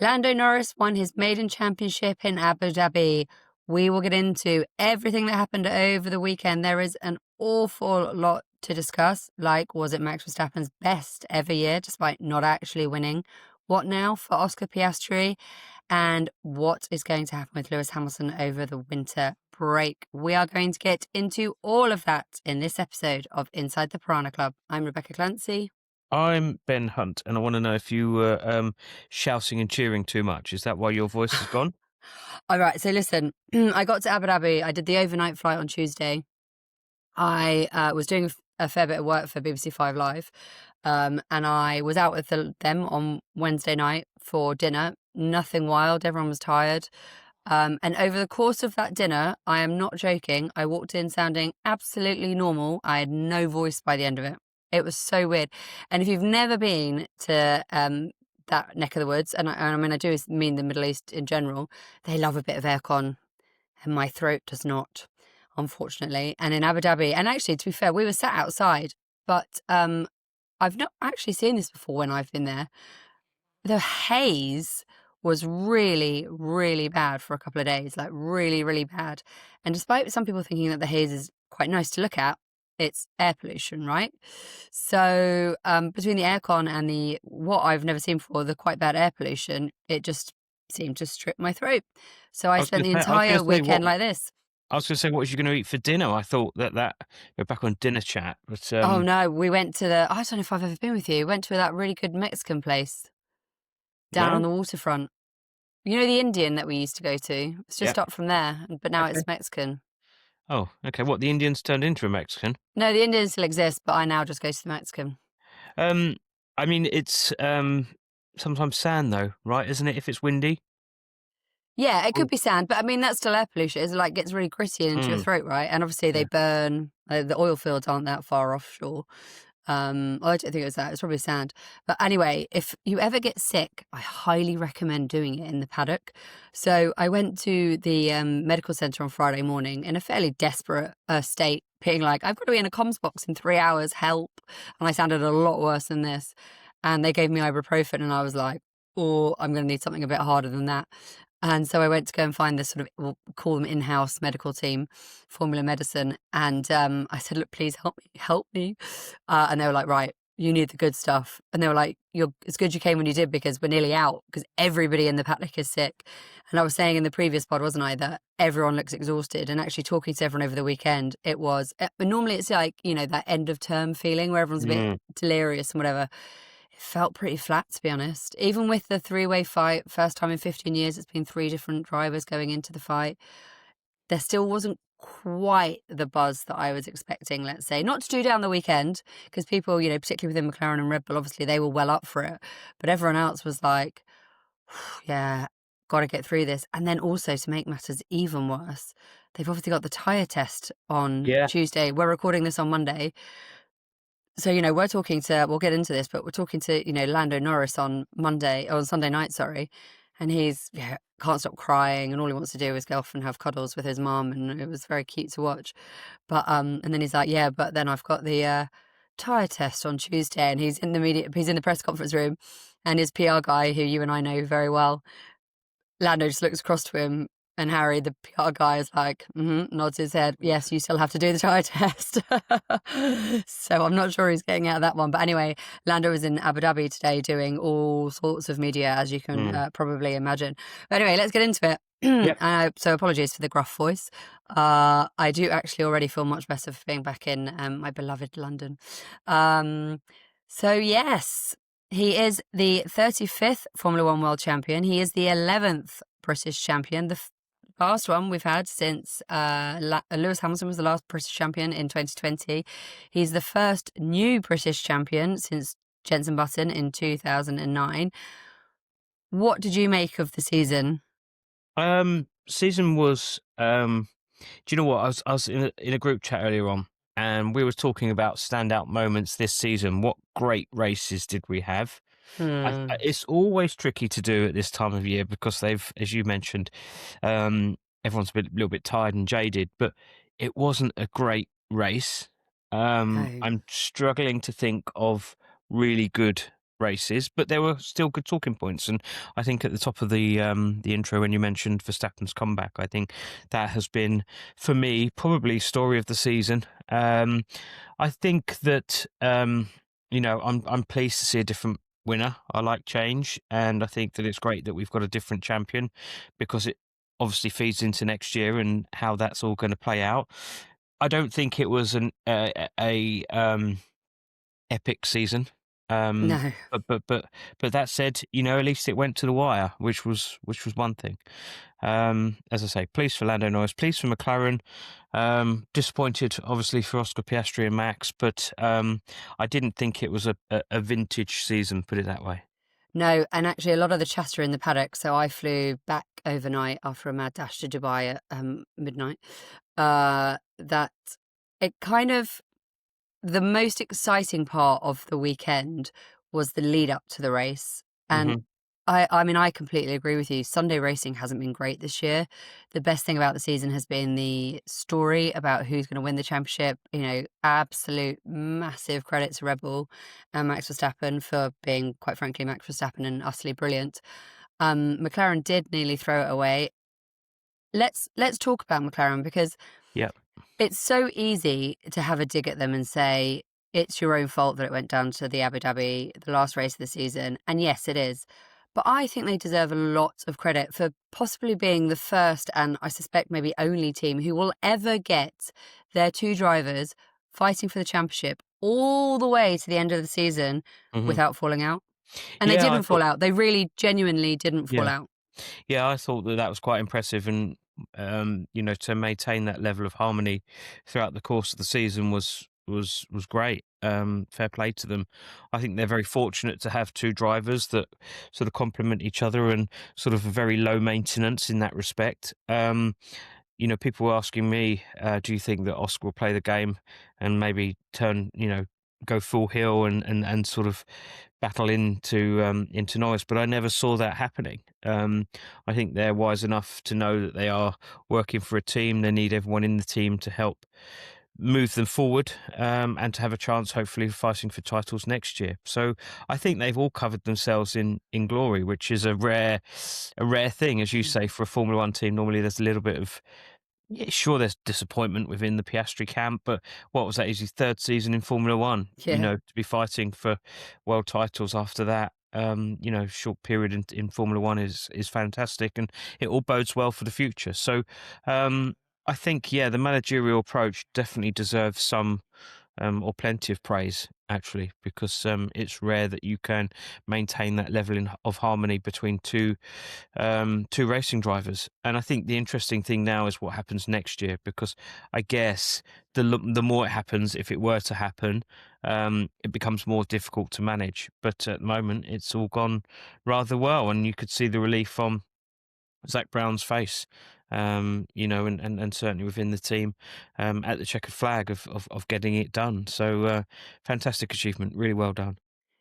Lando Norris won his maiden championship in Abu Dhabi. We will get into everything that happened over the weekend. There is an awful lot to discuss, like was it Max Verstappen's best ever year, despite not actually winning? What now for Oscar Piastri? And what is going to happen with Lewis Hamilton over the winter break? We are going to get into all of that in this episode of Inside the Piranha Club. I'm Rebecca Clancy. I'm Ben Hunt, and I want to know if you were shouting and cheering too much. Is that why your voice has gone? All right, so listen, I got to Abu Dhabi. I did the overnight flight on Tuesday. I was doing a fair bit of work for BBC 5 Live, and I was out with them on Wednesday night for dinner. Nothing wild, everyone was tired. And over the course of that dinner, I am not joking, I walked in sounding absolutely normal. I had no voice by the end of it. It was so weird. And if you've never been to that neck of the woods, and I mean, I do mean the Middle East in general, they love a bit of aircon, and my throat does not, unfortunately. And in Abu Dhabi, and actually, to be fair, we were sat outside, but I've not actually seen this before when I've been there. The haze was really, really bad for a couple of days, like really, really bad. And despite some people thinking that the haze is quite nice to look at, it's air pollution, right? So between the aircon and the what I've never seen before, the quite bad air pollution, it just seemed to strip my throat. So I spent the entire weekend like this. I was going to say, what was you going to eat for dinner? I thought that we're back on dinner chat, but Oh no, we went to I don't know if I've ever been with you. Went to that really good Mexican place down on no, the waterfront. You know the Indian that we used to go to? It's yeah, just up from there, but now okay. it's Mexican. Oh, okay. What, the Indians turned into a Mexican? No, the Indian still exists, but I now just go to the Mexican. Um, I mean, it's sometimes sand though, right? Isn't it? If it's windy. Yeah, it Oh, could be sand, but I mean that's still air pollution. It's like gets really gritty into your mm, throat, right? And obviously they yeah. burn. The oil fields aren't that far offshore. I don't think it was that. It's probably sand. But anyway, if you ever get sick, I highly recommend doing it in the paddock. So I went to the medical centre on Friday morning in a fairly desperate state, being like, I've got to be in a comms box in 3 hours, help. And I sounded a lot worse than this. And they gave me ibuprofen, and I was like, oh, I'm going to need something a bit harder than that. And so I went to go and find this sort of, we'll call them in-house medical team, Formula Medicine. And I said, look, please help me. And they were like, right, you need the good stuff. And they were like, it's good you came when you did because we're nearly out because everybody in the paddock is sick. And I was saying in the previous pod, wasn't I, that everyone looks exhausted. And actually talking to everyone over the weekend, it was, normally it's like, that end of term feeling where everyone's a bit delirious and whatever. It felt pretty flat, to be honest. Even with the three-way fight, first time in 15 years, it's been 3 different drivers going into the fight. There still wasn't quite the buzz that I was expecting, let's say. Not to do down the weekend, because people, particularly within McLaren and Red Bull, obviously they were well up for it. But everyone else was like, yeah, got to get through this. And then also to make matters even worse, they've obviously got the tyre test on Yeah. Tuesday. We're recording this on Monday. So, we'll get into this, but we're talking to, Lando Norris on Sunday night, sorry. And he's, can't stop crying. And all he wants to do is go off and have cuddles with his mum. And it was very cute to watch. But, and then he's like, yeah, but then I've got the tyre test on Tuesday. And he's in the press conference room. And his PR guy, who you and I know very well, Lando just looks across to him, and Harry, the PR guy, is like, nods his head. Yes, you still have to do the tyre test. So I'm not sure he's getting out of that one. But anyway, Lando was in Abu Dhabi today doing all sorts of media, as you can probably imagine. But anyway, let's get into it. Yep. So apologies for the gruff voice. I do actually already feel much better for being back in my beloved London. So yes, he is the 35th Formula One World Champion. He is the 11th British champion. The last one we've had since Lewis Hamilton was the last British champion in 2020. He's the first new British champion since Jenson Button in 2009. What did you make of the season? Season was. Do you know what? I was in a group chat earlier on, and we were talking about standout moments this season. What great races did we have? It's always tricky to do at this time of year because they've, as you mentioned, everyone's a little bit tired and jaded. But it wasn't a great race. No. I'm struggling to think of really good races, but there were still good talking points. And I think at the top of the intro when you mentioned Verstappen's comeback, I think that has been for me probably story of the season. I think that I'm pleased to see a different winner. I like change, and I think that it's great that we've got a different champion because it obviously feeds into next year and how that's all going to play out. I don't think it was an a epic season. Um, No. but that said, at least it went to the wire, which was one thing. As I say, pleased for Lando Norris, pleased for McLaren. Disappointed, obviously, for Oscar Piastri and Max, but I didn't think it was a vintage season, put it that way. No, and actually, a lot of the chatter in the paddock. So I flew back overnight after a mad dash to Dubai at midnight. That it kind of the most exciting part of the weekend was the lead up to the race. And Hmm. I mean, I completely agree with you. Sunday racing hasn't been great this year. The best thing about the season has been the story about who's going to win the championship. Absolute massive credit to Red Bull and Max Verstappen for being, quite frankly, Max Verstappen and utterly brilliant. McLaren did nearly throw it away. Let's talk about McLaren because Yeah. it's so easy to have a dig at them and say, it's your own fault that it went down to the Abu Dhabi, the last race of the season. And yes, it is. But I think they deserve a lot of credit for possibly being the first and I suspect maybe only team who will ever get their two drivers fighting for the championship all the way to the end of the season Hmm. without falling out. And they Yeah, I didn't fall thought. out. They really genuinely didn't fall Yeah. out. Yeah, I thought that was quite impressive, and to maintain that level of harmony throughout the course of the season was great. Fair play to them. I think they're very fortunate to have two drivers that sort of complement each other and sort of a very low maintenance in that respect. People were asking me, do you think that Oscar will play the game and maybe turn, go full heel and sort of battle into Norris? But I never saw that happening. I think they're wise enough to know that they are working for a team. They need everyone in the team to help move them forward, and to have a chance, hopefully, of fighting for titles next year. So I think they've all covered themselves in glory, which is a rare thing, as you say, for a Formula One team. Normally, there's a little bit of, yeah, sure, there's disappointment within the Piastri camp, but what was that? Is his third season in Formula One? Yeah. To be fighting for world titles after that, short period in Formula One is fantastic, and it all bodes well for the future. So, I think, yeah, the managerial approach definitely deserves some, or plenty of praise, actually, because it's rare that you can maintain that level of harmony between two racing drivers. And I think the interesting thing now is what happens next year, because I guess the more it happens, if it were to happen, it becomes more difficult to manage. But at the moment, it's all gone rather well, and you could see the relief on Zach Brown's face, and certainly within the team, at the checkered flag of getting it done. So, fantastic achievement, really well done.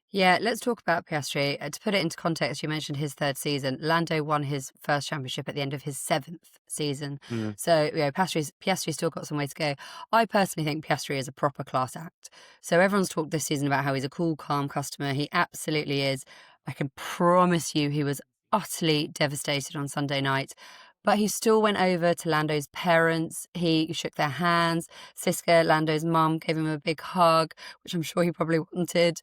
Yeah, let's talk about Piastri. To put it into context, you mentioned his third season. Lando won his first championship at the end of his seventh season. Mm. So, Piastri's still got some way to go. I personally think Piastri is a proper class act. So everyone's talked this season about how he's a cool, calm customer. He absolutely is. I can promise you he was utterly devastated on Sunday night. But he still went over to Lando's parents. He shook their hands. Siska, Lando's mum, gave him a big hug, which I'm sure he probably wanted.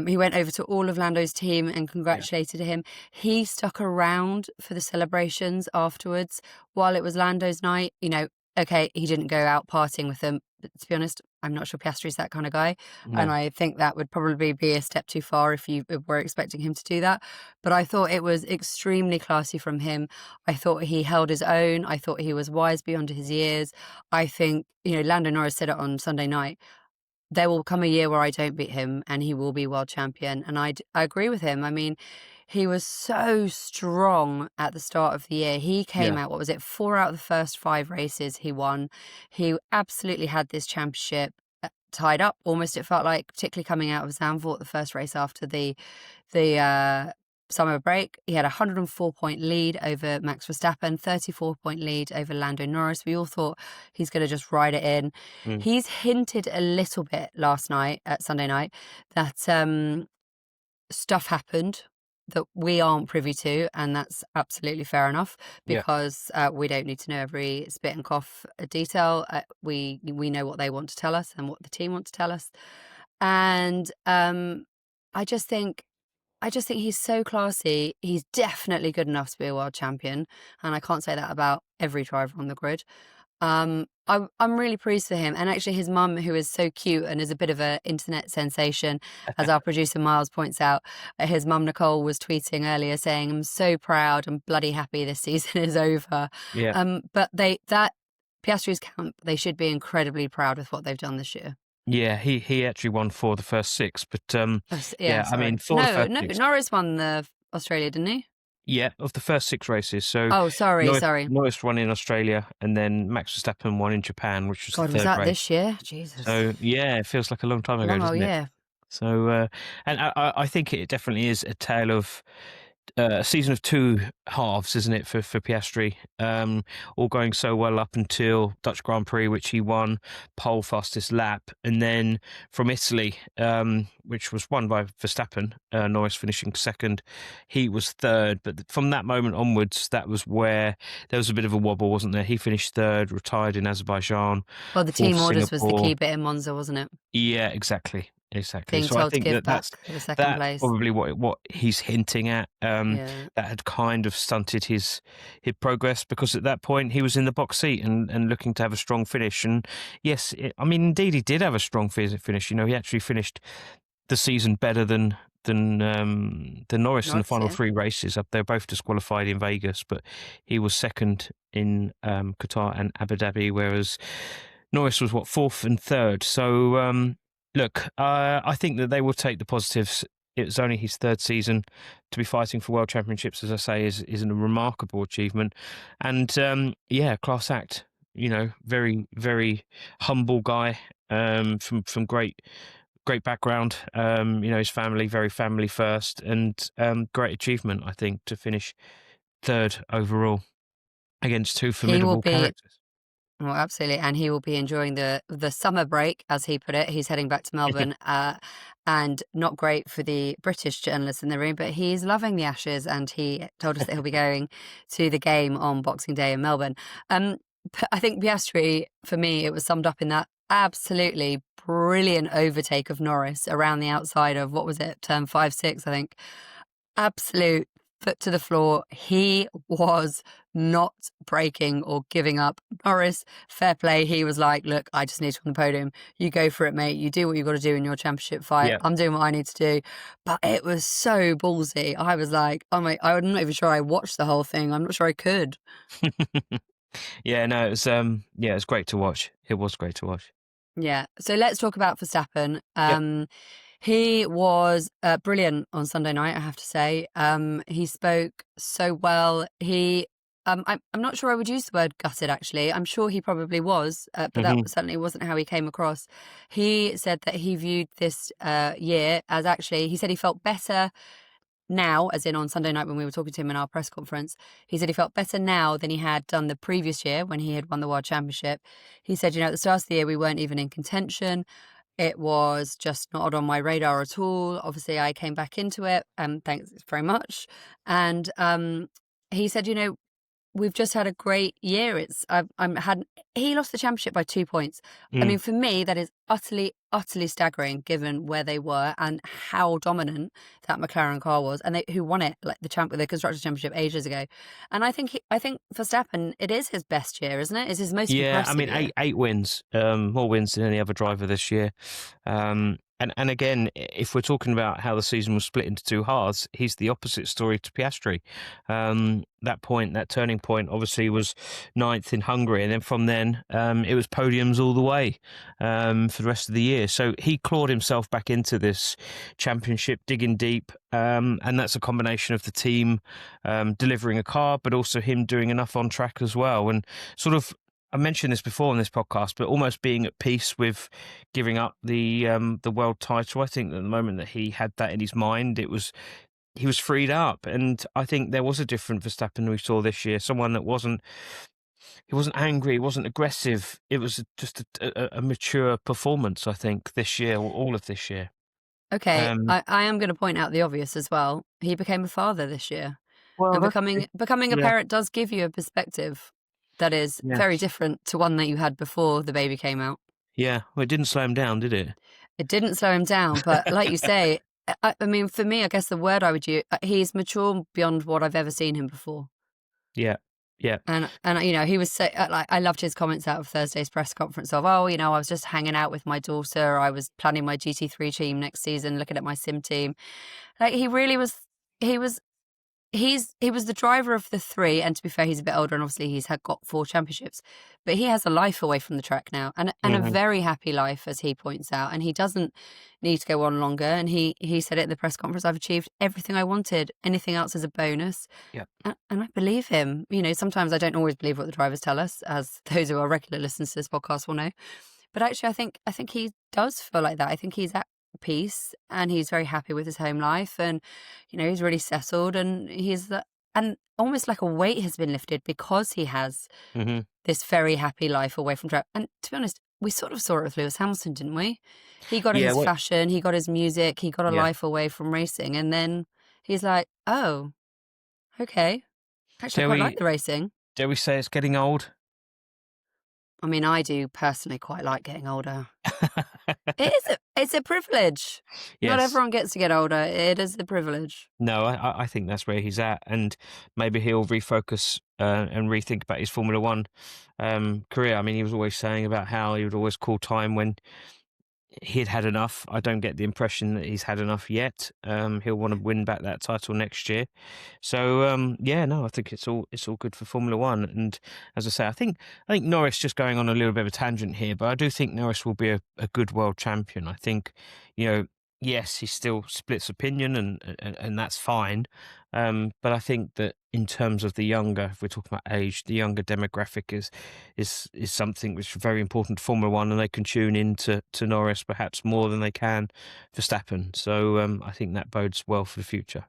He went over to all of Lando's team and Yeah. congratulated him. He stuck around for the celebrations afterwards while it was Lando's night. Okay, he didn't go out partying with them. But to be honest, I'm not sure Piastri's that kind of guy. And No. I think that would probably be a step too far if you were expecting him to do that. But I thought it was extremely classy from him. I thought he held his own. I thought he was wise beyond his years. I think, Lando Norris said it on Sunday night, there will come a year where I don't beat him and he will be world champion. And I agree with him. I mean, he was so strong at the start of the year. He came Yeah. out, what was it, 4 out of the first 5 races he won. He absolutely had this championship tied up almost, it felt like, particularly coming out of Zandvoort, the first race after the summer break. He had a 104-point lead over Max Verstappen, 34-point lead over Lando Norris. We all thought he's going to just ride it in. Mm. He's hinted a little bit last night, at Sunday night, that stuff happened that we aren't privy to, and that's absolutely fair enough Yeah. because we don't need to know every spit and cough detail. We know what they want to tell us and what the team want to tell us, and I just think. I just think he's so classy. He's definitely good enough to be a world champion, and I can't say that about every driver on the grid. I'm really pleased for him, and actually his mum, who is so cute and is a bit of an internet sensation, as our producer Miles points out, his mum Nicole was tweeting earlier saying, "I'm so proud and bloody happy this season is over." Yeah. But that Piastri's camp, they should be incredibly proud with what they've done this year. Yeah, he actually won 4 of the first 6, but, Yeah, yeah, I mean, sorry. 4 of the No, first no, 6. Norris won the Australia, didn't he? Yeah, of the first 6 races. So Oh, sorry, sorry. Norris won in Australia, and then Max Verstappen won in Japan, which was the God, was 3rd that race. this year? Jesus. So, yeah, it feels like a long time ago, Long old doesn't it? year. So, and I think it definitely is a tale of a season of 2 halves, isn't it, for Piastri? All going so well up until Dutch Grand Prix, which he won, pole fastest lap, and then from Italy, which was won by Verstappen, Norris finishing 2nd, he was 3rd. But from that moment onwards, that was where there was a bit of a wobble, wasn't there? He finished 3rd, retired in Azerbaijan, Well, the 4th team orders was the Singapore. key bit in Monza, wasn't it? Yeah, exactly. Being So I told to think give back that's the second place. probably what he's hinting at. Yeah. That had kind of stunted his progress, because at that point he was in the box seat and looking to have a strong finish. And yes, I mean, indeed he did have a strong finish. You know, he actually finished the season better than Norris in the Norris, final yeah. 3 races. They're both disqualified in Vegas, but he was 2nd in Qatar and Abu Dhabi, whereas Norris was 4th and 3rd. So look, I think that they will take the positives. It was only his 3rd season. To be fighting for world championships, as I say, is a remarkable achievement, and yeah, class act. You know, very very humble guy, from great background. You know, his family, very family first, and great achievement, I think, to finish 3rd overall against 2 He will formidable be characters. well, absolutely, and he will be enjoying the summer break, as he put it. He's heading back to Melbourne, and not great for the British journalists in the room, but he's loving the Ashes, and he told us that he'll be going to the game on Boxing Day in Melbourne. But I think Piastri, for me, it was summed up in that absolutely brilliant overtake of Norris around the outside of, what was it, turn 5, 6, I think. Absolute foot to the floor. He was not breaking or giving up. Norris, fair play. He was like, look, I just need to on the podium. You go for it, mate. You do what you've got to do in your championship fight. Yeah. I'm doing what I need to do. But it was so ballsy. I was like, oh my, I'm not even sure I watched the whole thing. I'm not sure I could. Yeah, no, it was yeah, it was great to watch. It was great to watch. Yeah. So let's talk about Verstappen. Yep. He was brilliant on Sunday night, I have to say. He spoke so well. I'm not sure I would use the word gutted, actually. I'm sure he probably was, but that Hmm. certainly wasn't how he came across. He said that he viewed this year as, actually, he said he felt better now, as in on Sunday night when we were talking to him in our press conference. He said he felt better now than he had done the previous year when he had won the World Championship. He said, at the start of the year, we weren't even in contention. It was just not on my radar at all. Obviously, I came back into it, thanks very much. And he said, we've just had a great year. He lost the championship by 2 points. I Mm. mean, for me, that is utterly, utterly staggering given where they were and how dominant that McLaren car was, and who won it, like the constructors' championship ages ago. And I think Verstappen, it is his best year, isn't it? It's his most Yeah, I impressive mean, year. eight wins, more wins than any other driver this year. And again, if we're talking about how the season was split into 2 halves, he's the opposite story to Piastri. That turning point, obviously was 9th in Hungary, and then from then, it was podiums all the way for the rest of the year. So he clawed himself back into this championship, digging deep, and that's a combination of the team delivering a car, but also him doing enough on track as well, and sort of. I mentioned this before on this podcast, but almost being at peace with giving up the world title. I think that the moment that he had that in his mind, he was freed up, and I think there was a different Verstappen we saw this year. Someone that wasn't angry, he wasn't aggressive. It was just a mature performance. I think this year, all of this year. Okay, Um, I am going to point out the obvious as well. He became a father this year, well, and that's becoming a yeah, parent does give you a perspective that is very yes, different to one that you had before the baby came out. yeah. Well, it didn't slow him down, did it? It didn't slow him down, but like you say, I mean, for me, I guess the word I would use, he's mature beyond what I've ever seen him before. Yeah, yeah. And you know, he was so like I loved his comments out of Thursday's press conference of, oh, you know, I was just hanging out with my daughter, I was planning my GT3 team next season, looking at my sim team. Like he really was. He was he was the driver of the three, and to be fair, he's a bit older, and obviously he's had got 4 championships, but he has a life away from the track now, and a Mhm. very happy life, as he points out, and he doesn't need to go on longer. And he said it at the press conference, I've achieved everything I wanted. Anything else is a bonus. Yeah. And I believe him. You know, sometimes I don't always believe what the drivers tell us, as those who are regular listeners to this podcast will know. But actually, I think he does feel like that. I think he's at peace and he's very happy with his home life, and you know he's really settled, and and almost like a weight has been lifted because he has Mhm. this very happy life away from track. And to be honest, we sort of saw it with Lewis Hamilton, didn't we? He got Yeah. his Well, fashion, he got his music, he got a yeah. life away from racing, and then he's like, oh, okay, actually, I Dare quite like we the racing. dare we say it's getting old? I mean, I do personally quite like getting older. It's a privilege. Not Yes. everyone gets to get older. It is a privilege. No, I think that's where he's at, and maybe he'll refocus and rethink about his Formula One career. I mean, he was always saying about how he would always call time when he'd had enough. I don't get the impression that he's had enough yet. He'll want to win back that title next year. So yeah, no, I think it's all good for Formula One. And as I say, I think Norris, just going on a little bit of a tangent here, but I do think Norris will be a good world champion. I think, you know, yes, he still splits opinion, and that's fine. But I think that in terms of the younger, if we're talking about age, the younger demographic is something which is very important to Formula One, and they can tune in to Norris perhaps more than they can Verstappen. So I think that bodes well for the future.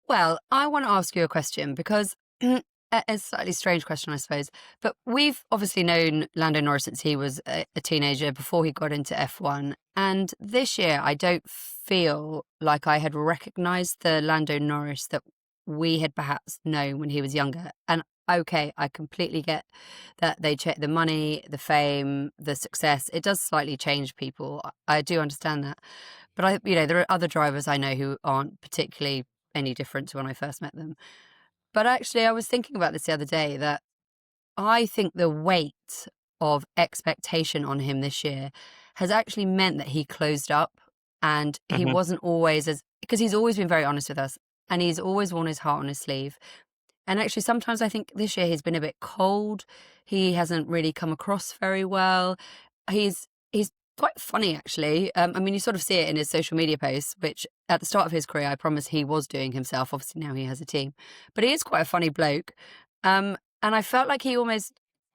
Well, I want to ask you a question because a slightly strange question, I suppose. But we've obviously known Lando Norris since he was a teenager before he got into F1. And this year, I don't feel like I had recognized the Lando Norris that we had perhaps known when he was younger. And okay, I completely get that they check the money, the fame, the success. It does slightly change people. I do understand that. But you know, there are other drivers I know who aren't particularly any different to when I first met them. But actually, I was thinking about this the other day that I think the weight of expectation on him this year has actually meant that he closed up, and he Hmm. wasn't always as, because he's always been very honest with us and he's always worn his heart on his sleeve. And actually, sometimes I think this year he's been a bit cold. He hasn't really come across very well. He's quite funny, actually. I mean, you sort of see it in his social media posts, which at the start of his career, I promise he was doing himself. Obviously, now he has a team, but he is quite a funny bloke. And I felt like he almost,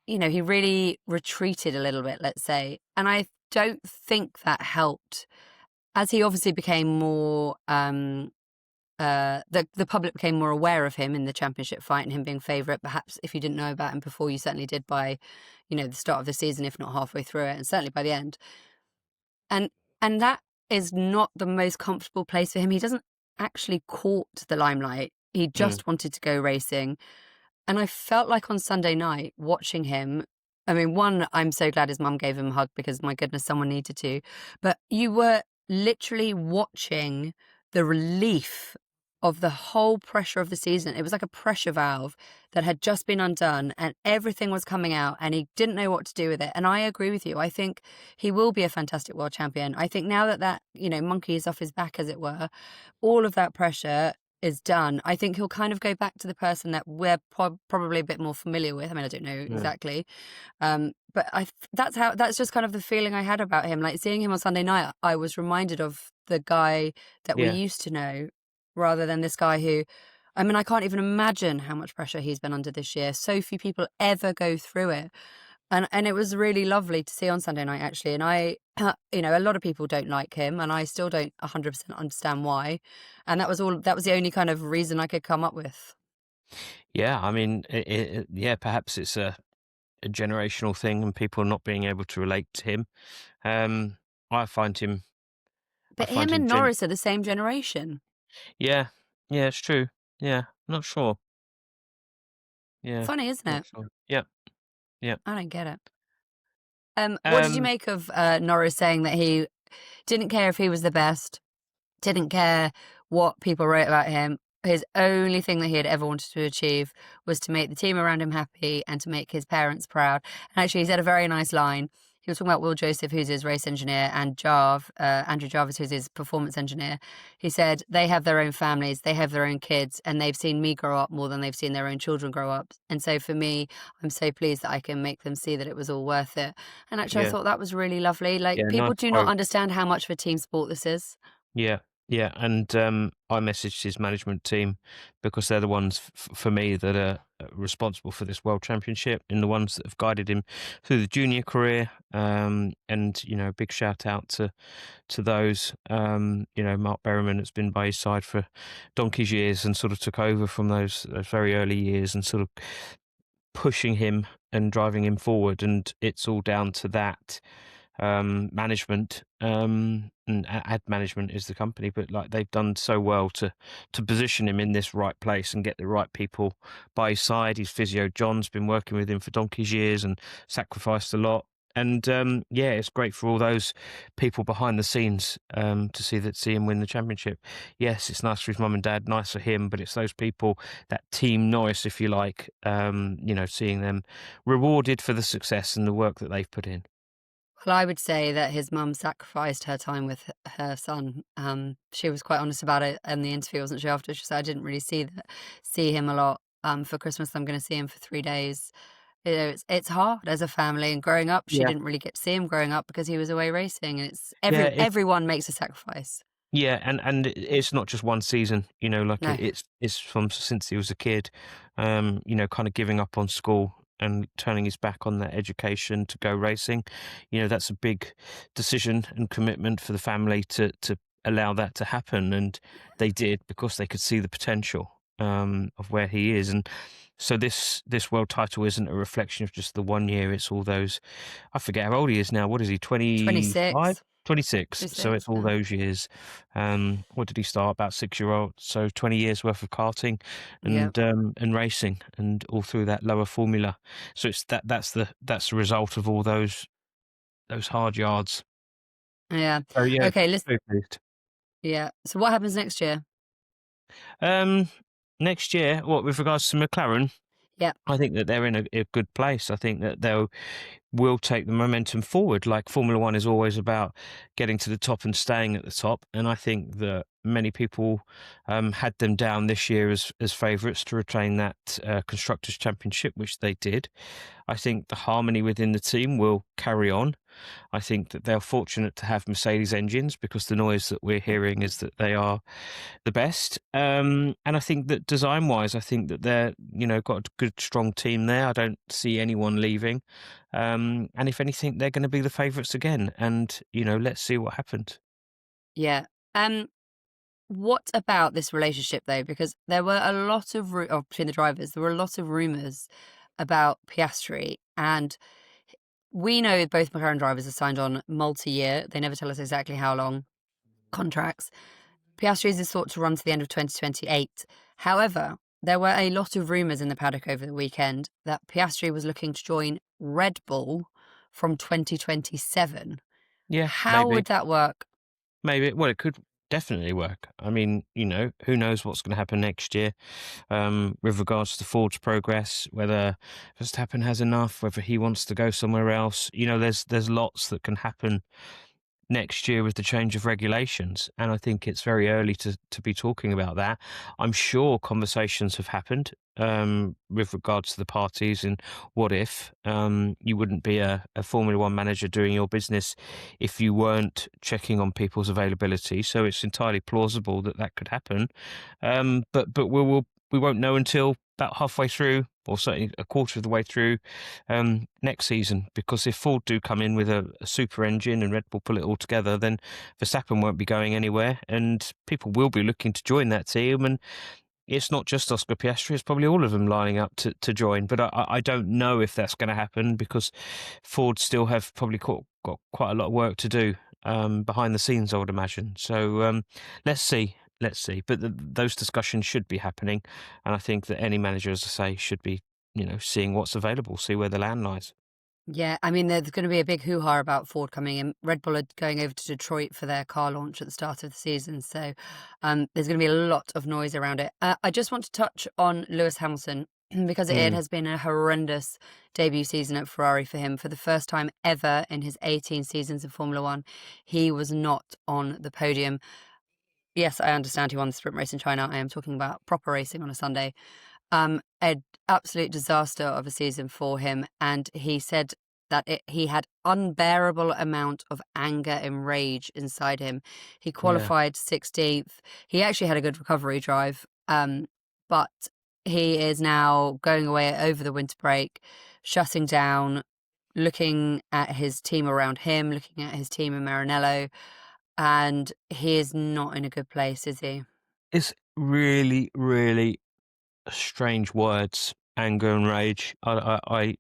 you know, he really retreated a little bit, let's say. And I don't think that helped as he obviously became more the public became more aware of him in the championship fight and him being favourite. Perhaps if you didn't know about him before, you certainly did by, you know, the start of the season, if not halfway through it, and certainly by the end. And that is not the most comfortable place for him. He doesn't actually court the limelight. He Mm. just wanted to go racing. And I felt like on Sunday night watching him, I mean, one, I'm so glad his mum gave him a hug because my goodness, someone needed to. But you were literally watching the relief of the whole pressure of the season. It was like a pressure valve that had just been undone and everything was coming out and he didn't know what to do with it. And I agree with you. I think he will be a fantastic world champion. I think now that, you know, monkey is off his back, as it were, all of that pressure is done. I think he'll kind of go back to the person that we're probably a bit more familiar with. I mean, I don't know Yeah. exactly, but that's just kind of the feeling I had about him. Like seeing him on Sunday night, I was reminded of the guy that we Yeah. used to know, rather than this guy who, I mean, I can't even imagine how much pressure he's been under this year. So few people ever go through it. And it was really lovely to see on Sunday night, actually. And I, you know, a lot of people don't like him, and I still don't 100% understand why. And that was the only kind of reason I could come up with. Yeah. I mean, yeah. Perhaps it's a generational thing, and people not being able to relate to him. Um, I find him I But find him him and gen. Norris are the same generation. Yeah, yeah, it's true. Yeah, not sure. Yeah, Funny, isn't not it? sure. Yeah, yeah. I don't get it. What did you Um, make of Norris saying that he didn't care if he was the best, didn't care what people wrote about him? His only thing that he had ever wanted to achieve was to make the team around him happy and to make his parents proud. And actually, he said a very nice line. He was talking about Will Joseph, who's his race engineer, and Andrew Jarvis, who's his performance engineer. He said they have their own families, they have their own kids, and they've seen me grow up more than they've seen their own children grow up. And so for me, I'm so pleased that I can make them see that it was all worth it. And actually, I yeah, thought that was really lovely. Like, yeah, people nice do not quote. understand how much of a team sport this is. Yeah, yeah, and I messaged his management team because they're the ones for me that are responsible for this world championship and the ones that have guided him through the junior career. And big shout out to those. Mark Berryman has been by his side for donkey's years and sort of took over from those very early years and sort of pushing him and driving him forward. And it's all down to that management, and ad management is the company, but like they've done so well to position him in this right place and get the right people by his side. His physio John's been working with him for donkey's years and sacrificed a lot. And yeah, it's great for all those people behind the scenes to see him win the championship. Yes, it's nice for his mum and dad, nice for him, but it's those people, that team Norris, if you like, seeing them rewarded for the success and the work that they've put in. Well, I would say that his mum sacrificed her time with her son. She was quite honest about it in the interview, wasn't she? After she said, "I didn't really see him a lot. For Christmas, I'm going to see him for 3 days." You know, it's hard as a family. And growing up, she Yeah. didn't really get to see him growing up because he was away racing. And it's Yeah, everyone makes a sacrifice. and it's not just one season, like No, it's from since he was a kid, kind of giving up on school and turning his back on that education to go racing. That's a big decision and commitment for the family to allow that to happen, and they did because they could see the potential of where he is. And so this world title isn't a reflection of just the 1 year, it's all those. I forget how old he is now. What is he, 25? 26, 26, so 26. it's all Yeah, those years. What did he start? About 6 year old, so 20 years worth of karting yeah, and racing, and all through that lower formula. So that's the result of all those hard yards. yeah. So yeah, Okay, listen. very pleased. Yeah. So what happens next year? Um, Next year, what with regards to McLaren, Yeah, I think that they're in a good place. I think that they'll will take the momentum forward. Like Formula One is always about getting to the top and staying at the top, and I think that many people had them down this year as favourites to retain that constructors' championship, which they did. I think the harmony within the team will carry on. I think that they're fortunate to have Mercedes engines because the noise that we're hearing is that they are the best. And I think that design-wise, I think that they're got a good strong team there. I don't see anyone leaving. And if anything, they're going to be the favourites again. And let's see what happens. yeah. What about this relationship though? Because there were a lot of between the drivers, there were a lot of rumors about Piastri, and we know both McLaren drivers are signed on multi-year. They never tell us exactly how long contracts. Piastri's is thought to run to the end of 2028. However, there were a lot of rumors in the paddock over the weekend that Piastri was looking to join Red Bull from 2027. Yeah, How maybe. would that work? Maybe. Well, it could definitely work. I mean, who knows what's going to happen next year with regards to Ford's progress, whether Verstappen has enough, whether he wants to go somewhere else. There's lots that can happen next year with the change of regulations. And I think it's very early to be talking about that. I'm sure conversations have happened with regards to the parties and what if. You wouldn't be a Formula One manager doing your business if you weren't checking on people's availability. So it's entirely plausible that that could happen. But we won't know until about halfway through, or certainly a quarter of the way through next season. Because if Ford do come in with a super engine and Red Bull pull it all together, then Verstappen won't be going anywhere, and people will be looking to join that team. And it's not just Oscar Piastri; it's probably all of them lining up to join. But I don't know if that's going to happen because Ford still have probably got quite a lot of work to do. behind the scenes, I would imagine. So let's see. Let's see. But those discussions should be happening. And I think that any manager, as I say, should be, seeing what's available, see where the land lies. Yeah, I mean, there's going to be a big hoo-ha about Ford coming in. Red Bull are going over to Detroit for their car launch at the start of the season, so there's going to be a lot of noise around it. I just want to touch on Lewis Hamilton because it Mm, has been a horrendous debut season at Ferrari for him. For the first time ever in his 18 seasons in Formula One, he was not on the podium. Yes, I understand he won the sprint race in China. I am talking about proper racing on a Sunday. An absolute disaster of a season for him, and he said that he had unbearable amount of anger and rage inside him. He yeah. qualified 16th. He actually had a good recovery drive, but he is now going away over the winter break, shutting down, looking at his team around him, looking at his team in Maranello, and he is not in a good place, is he? It's really, really strange words, anger and rage.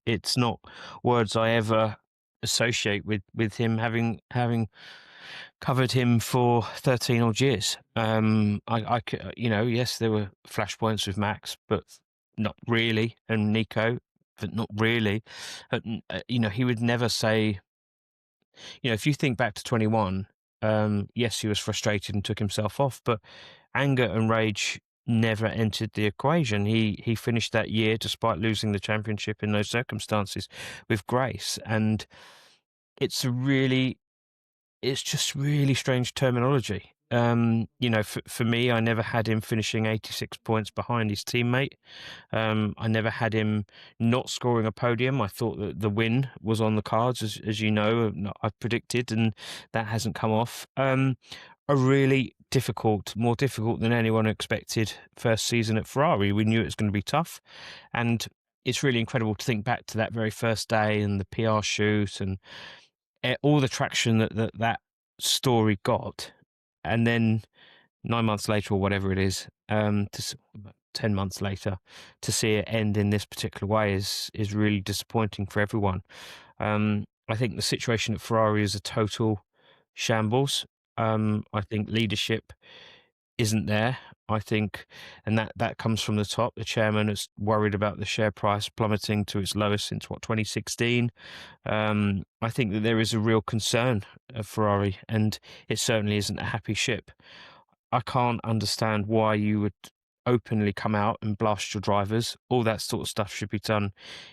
It's not words I ever associate with him, having covered him for 13 odd years. Yes, there were flashpoints with Max, but not really, and Nico, but not really. He would never say. If you think back to 21, yes, he was frustrated and took himself off, but anger and rage never entered the equation. He finished that year, despite losing the championship in those circumstances, with grace. And it's it's just really strange terminology. For me, I never had him finishing 86 points behind his teammate. I never had him not scoring a podium. I thought that the win was on the cards, as you know, I've predicted, and that hasn't come off. A really difficult, more difficult than anyone expected first season at Ferrari. We knew it was going to be tough, and it's really incredible to think back to that very first day and the PR shoot and all the traction that story got, and then 9 months later or whatever it is, 10 months later, to see it end in this particular way is really disappointing for everyone. I think the situation at Ferrari is a total shambles. I think leadership isn't there. I think, and that comes from the top. The chairman is worried about the share price plummeting to its lowest since 2016. I think that there is a real concern of Ferrari, and it certainly isn't a happy ship. I can't understand why you would openly come out and blast your drivers. All that sort of stuff should be done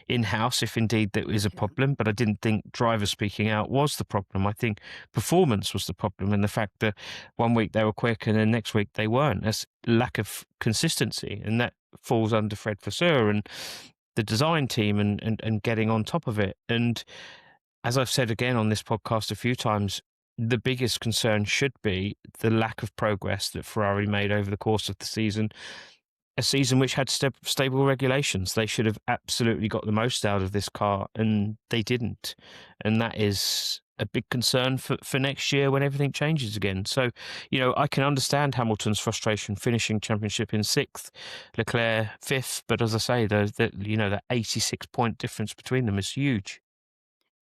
in-house if indeed there is a Yeah. problem. But I didn't think driver speaking out was the problem. I think performance was the problem, and the fact that one week they were quick and then next week they weren't. That's lack of consistency, and that falls under Fred Vasseur and the design team and getting on top of it. And as I've said again on this podcast a few times, the biggest concern should be the lack of progress that Ferrari made over the course of the season. A season which had stable regulations. They should have absolutely got the most out of this car, and they didn't. And that is a big concern for next year when everything changes again. So, I can understand Hamilton's frustration finishing championship in sixth, Leclerc fifth. But as I say, the 86-point difference between them is huge.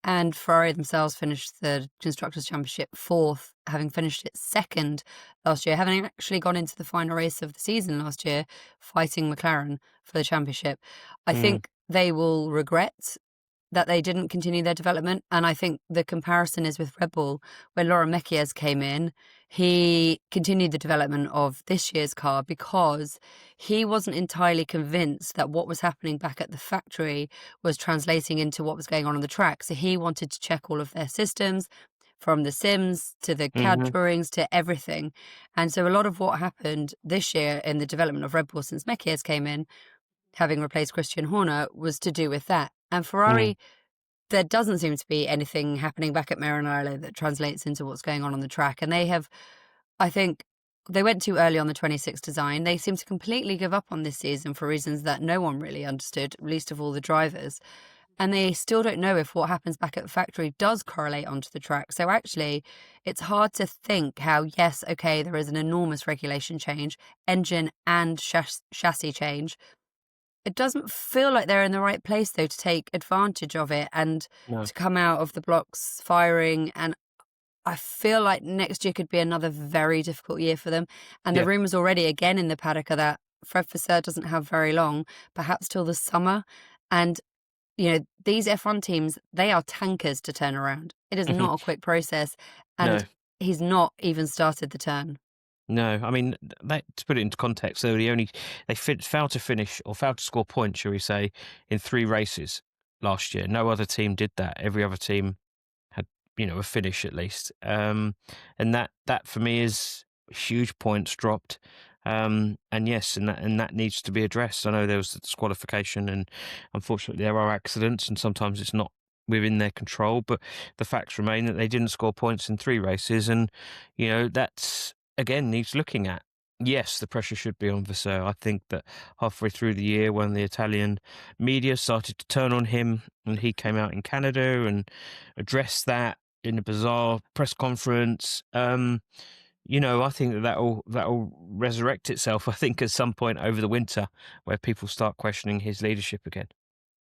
And Ferrari themselves finished the Constructors' Championship fourth, having finished it second last year, having actually gone into the final race of the season last year, fighting McLaren for the championship. I Mm, think they will regret that they didn't continue their development. And I think the comparison is with Red Bull, where Laurent Mekies came in. He continued the development of this year's car because he wasn't entirely convinced that what was happening back at the factory was translating into what was going on the track. So he wanted to check all of their systems, from the sims to the CAD hmm drawings to everything. And so a lot of what happened this year in the development of Red Bull since Mekies came in, having replaced Christian Horner, was to do with that. And mm. Ferrari, there doesn't seem to be anything happening back at Maranello that translates into what's going on the track. And they have, I think, they went too early on the 26 design. They seem to completely give up on this season for reasons that no one really understood, least of all the drivers. And they still don't know if what happens back at the factory does correlate onto the track. So actually, it's hard to think how, yes, okay, there is an enormous regulation change, engine and chassis change. It doesn't feel like they're in the right place, though, to take advantage of it and No. to come out of the blocks firing. And I feel like next year could be another very difficult year for them. And the Yeah. rumours already, again, in the paddock are that Fred Vasseur doesn't have very long, perhaps till the summer. And, these F1 teams, they are tankers to turn around. It is Mhm. not a quick process. And No. he's not even started the turn. No, I mean that, to put it into context, they failed to finish or failed to score points, shall we say, in 3 races last year. No other team did that. Every other team had, a finish at least. And that for me is huge points dropped. And yes, and that needs to be addressed. I know there was the disqualification, and unfortunately there are accidents, and sometimes it's not within their control. But the facts remain that they didn't score points in 3 races, and that's again needs looking at. Yes, the pressure should be on Vasseur. I think that halfway through the year, when the Italian media started to turn on him, and he came out in Canada and addressed that in a bizarre press conference, I think that'll resurrect itself. I think at some point over the winter, where people start questioning his leadership again.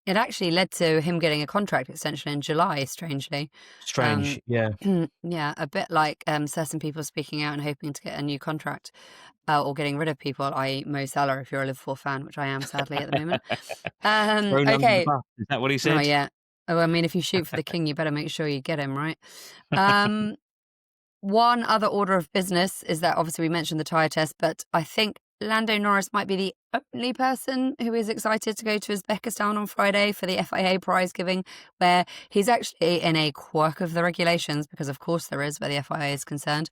It actually led to him getting a contract extension in July, strangely. Um, Strange, yeah. yeah, a bit like certain people speaking out and hoping to get a new contract or getting rid of people, i.e. Mo Salah, if you're a Liverpool fan, which I am sadly at the moment. Thrown under the Okay. bus. Is that what he Oh, said? yeah. Oh, I mean, if you shoot for the king, you better make sure you get him, right? Um, One other order of business is that obviously we mentioned the tyre test, but I think Lando Norris might be the only person who is excited to go to Uzbekistan on Friday for the FIA prize giving, where he's actually in a quirk of the regulations, because of course there is where the FIA is concerned.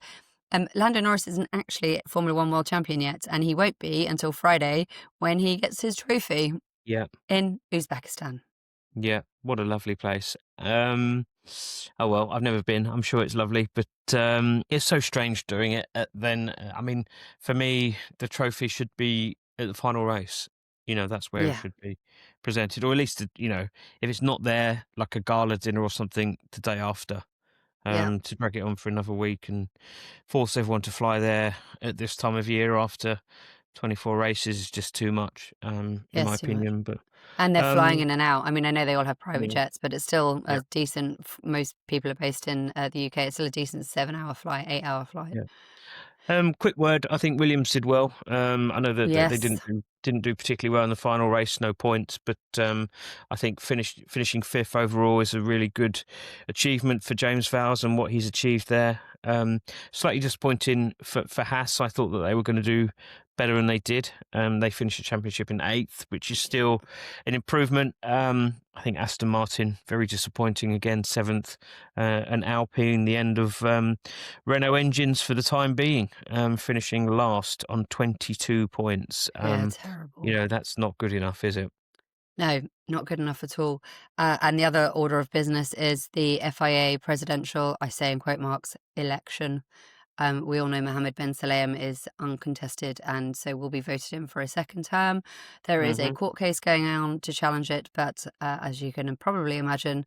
Lando Norris isn't actually Formula One world champion yet, and he won't be until Friday when he gets his trophy Yeah. in Uzbekistan. Yeah, what a lovely place. Oh well, I've never been. I'm sure it's lovely, but it's so strange doing it. I mean, for me, the trophy should be at the final race. That's where it Yeah. should be presented, or at least, if it's not there, like a gala dinner or something the day after. Yeah. To drag it on for another week and force everyone to fly there at this time of year after 24 races is just too much, in my Yes, too much. opinion. But And they're flying um, in and out. I mean, I know they all have private yeah, jets, but it's still yeah. a decent, most people are based in the UK. It's still a decent 7 hour flight, 8 hour flight. Yeah. Quick word. I think Williams did well. I know that they Yes. didn't do particularly well in the final race, no points, but I think finishing fifth overall is a really good achievement for James Vowles and what he's achieved there. Slightly disappointing for Haas. I thought that they were going to do better than they did. They finished the championship in eighth, which is still an improvement. I think Aston Martin, very disappointing again, seventh, and Alpine, the end of Renault engines for the time being, finishing last on 22 points. Yeah, terrible. That's not good enough, is it? No, not good enough at all. And the other order of business is the FIA presidential, I say in quote marks, election. We all know Mohammed bin Sulayem is uncontested and so will be voted in for a second term. There is a Hmm. court case going on to challenge it, but as you can probably imagine,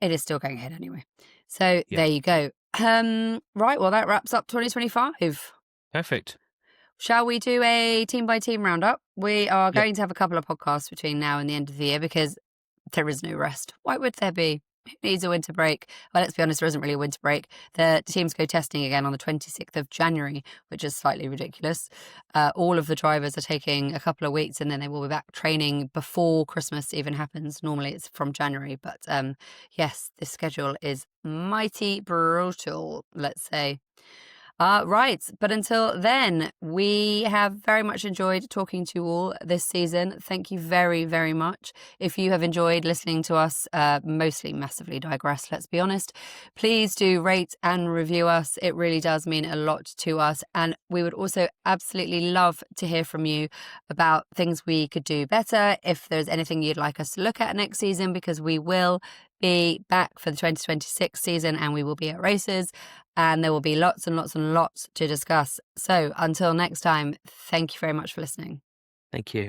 it is still going ahead anyway. So Yeah, there you go. Right, well, that wraps up 2025. perfect. Shall we do a team by team roundup? We are Yeah, going to have a couple of podcasts between now and the end of the year because there is no rest. Why would there be? Who needs a winter break? Well, let's be honest, there isn't really a winter break. The teams go testing again on the 26th of January, which is slightly ridiculous. All of the drivers are taking a couple of weeks and then they will be back training before Christmas even happens. Normally it's from January, but yes, this schedule is mighty brutal, let's say. Right. But until then, we have very much enjoyed talking to you all this season. Thank you very, very much. If you have enjoyed listening to us, mostly massively digress, let's be honest, please do rate and review us. It really does mean a lot to us. And we would also absolutely love to hear from you about things we could do better. If there's anything you'd like us to look at next season, because we will be back for the 2026 season and we will be at races and there will be lots and lots and lots to discuss. So until next time, thank you very much for listening. thank you.